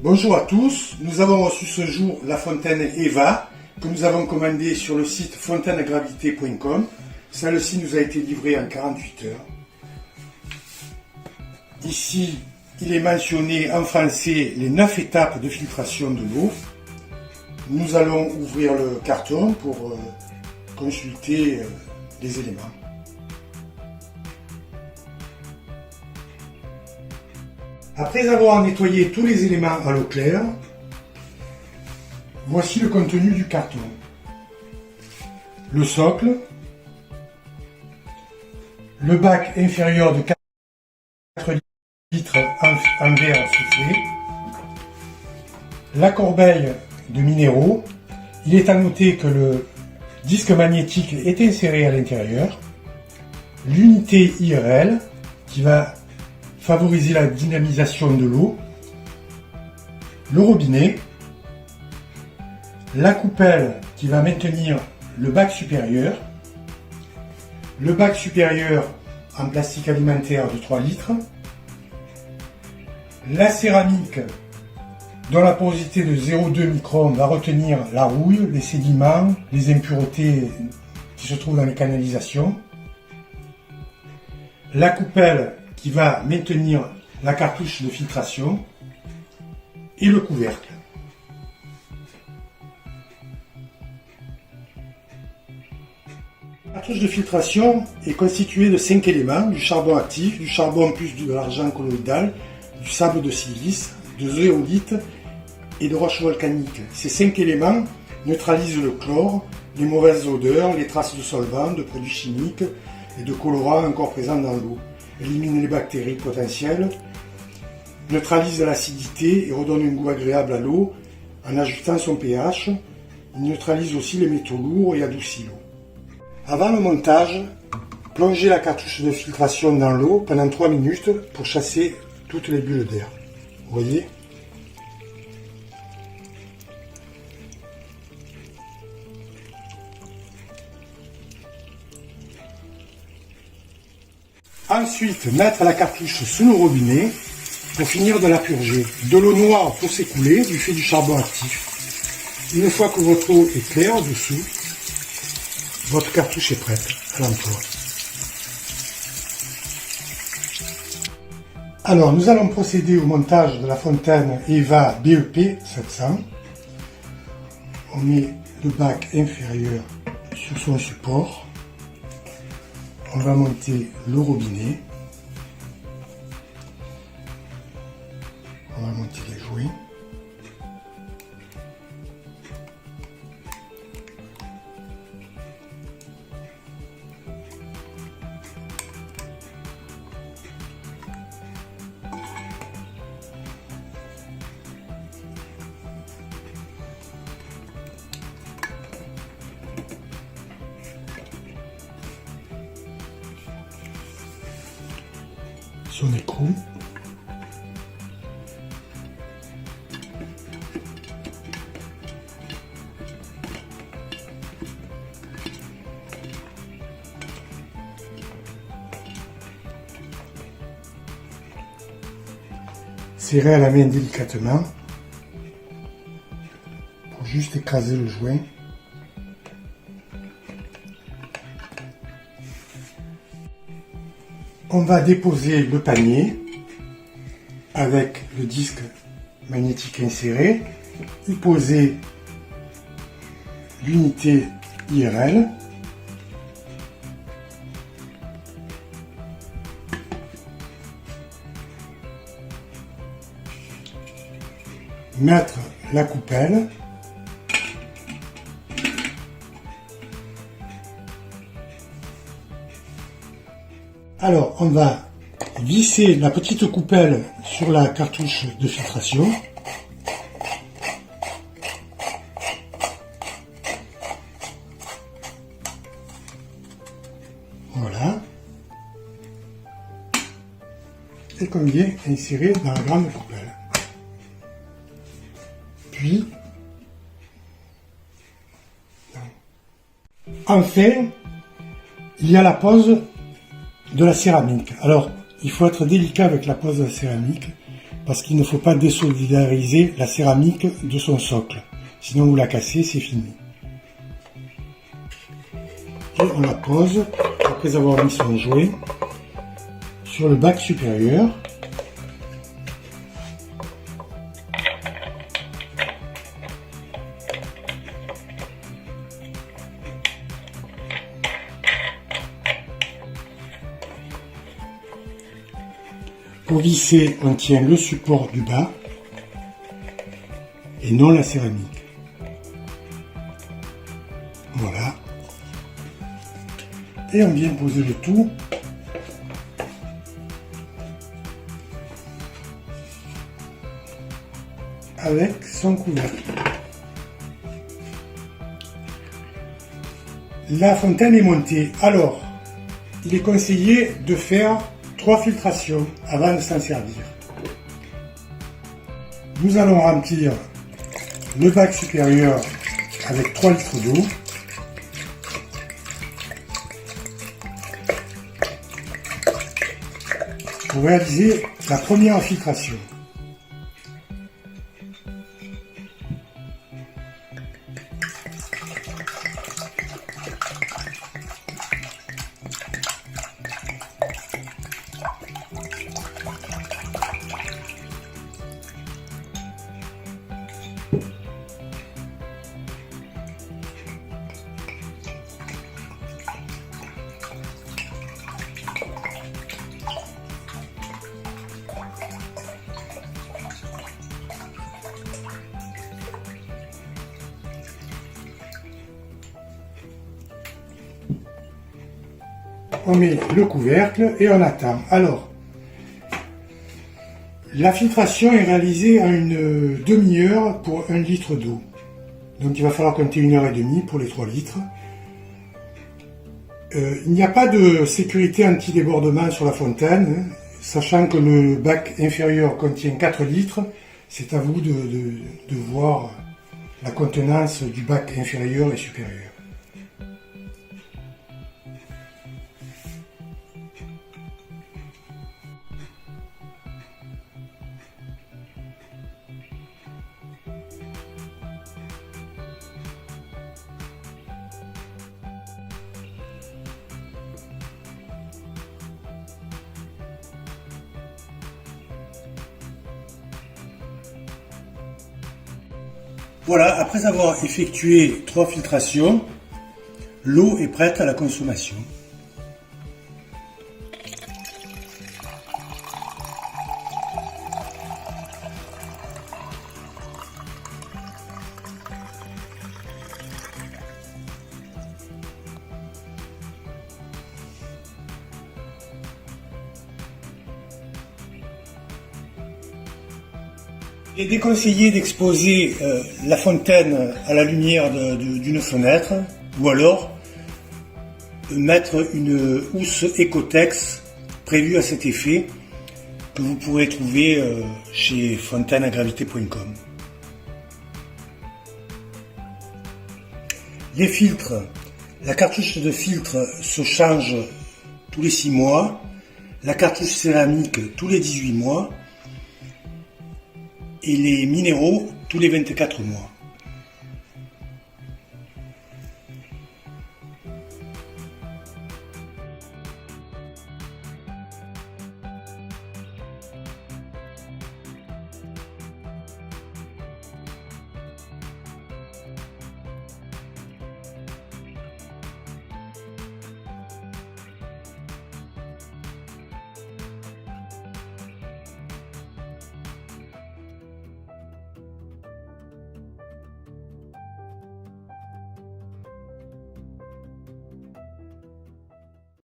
Bonjour à tous, nous avons reçu ce jour la fontaine Eva que nous avons commandée sur le site fontainegravité.com. Celle-ci nous a été livrée en 48 heures. Ici, il est mentionné en français les 9 étapes de filtration de l'eau. Nous allons ouvrir le carton pour consulter les éléments. Après avoir nettoyé tous les éléments à l'eau claire, voici le contenu du carton. Le socle, le bac inférieur de 4 litres en verre soufflé, la corbeille de minéraux. Il est à noter que le disque magnétique est inséré à l'intérieur, l'unité IRL qui va favoriser la dynamisation de l'eau, le robinet, la coupelle qui va maintenir le bac supérieur en plastique alimentaire de 3 litres, la céramique dont la porosité de 0,2 microns va retenir la rouille, les sédiments, les impuretés qui se trouvent dans les canalisations, la coupelle qui va maintenir la cartouche de filtration et le couvercle. La cartouche de filtration est constituée de 5 éléments, du charbon actif, du charbon plus de l'argent colloïdal, du sable de silice, de zeolite et de roches volcaniques. Ces 5 éléments neutralisent le chlore, les mauvaises odeurs, les traces de solvants, de produits chimiques et de colorants encore présents dans l'eau. Élimine les bactéries potentielles, neutralise l'acidité et redonne un goût agréable à l'eau en ajustant son pH. Il neutralise aussi les métaux lourds et adoucit l'eau. Avant le montage, plongez la cartouche de filtration dans l'eau pendant 3 minutes pour chasser toutes les bulles d'air. Vous voyez ? Ensuite, mettre la cartouche sous le robinet pour finir de la purger. De l'eau noire pour s'écouler du fait du charbon actif. Une fois que votre eau est claire dessous, votre cartouche est prête à l'emploi. Alors, nous allons procéder au montage de la fontaine Eva BEP 700. On met le bac inférieur sur son support. On va monter le robinet. On va monter les joints. Son écrou. Serrer à la main délicatement pour juste écraser le joint. On va déposer le panier avec le disque magnétique inséré, y poser l'unité IRL, mettre la coupelle, alors on va visser la petite coupelle sur la cartouche de filtration. Voilà. Et qu'on vient insérer dans la grande coupelle. Puis, enfin, il y a la pose de la céramique. Alors, il faut être délicat avec la pose de la céramique, parce qu'il ne faut pas désolidariser la céramique de son socle. Sinon vous la cassez, c'est fini. Et on la pose, après avoir mis son jouet, sur le bac supérieur. Pour visser, on tient le support du bas et non la céramique. Voilà. Et on vient poser le tout avec son couvercle. La fontaine est montée. Alors, il est conseillé de faire 3 filtrations avant de s'en servir. Nous allons remplir le bac supérieur avec 3 litres d'eau. Pour réaliser la première filtration. On met le couvercle et on attend. Alors, la filtration est réalisée en une demi-heure pour 1 litre d'eau. Donc il va falloir compter 1h30 pour les 3 litres. Il n'y a pas de sécurité anti-débordement sur la fontaine, sachant que le bac inférieur contient 4 litres. C'est à vous de voir la contenance du bac inférieur et supérieur. Voilà, après avoir effectué 3 filtrations, l'eau est prête à la consommation. Il est déconseillé d'exposer la fontaine à la lumière d'une fenêtre, ou alors mettre une housse Ecotex prévue à cet effet que vous pourrez trouver chez fontaineagravité.com. Les filtres, la cartouche de filtre se change tous les 6 mois, la cartouche céramique tous les 18 mois, et les minéraux tous les 24 mois.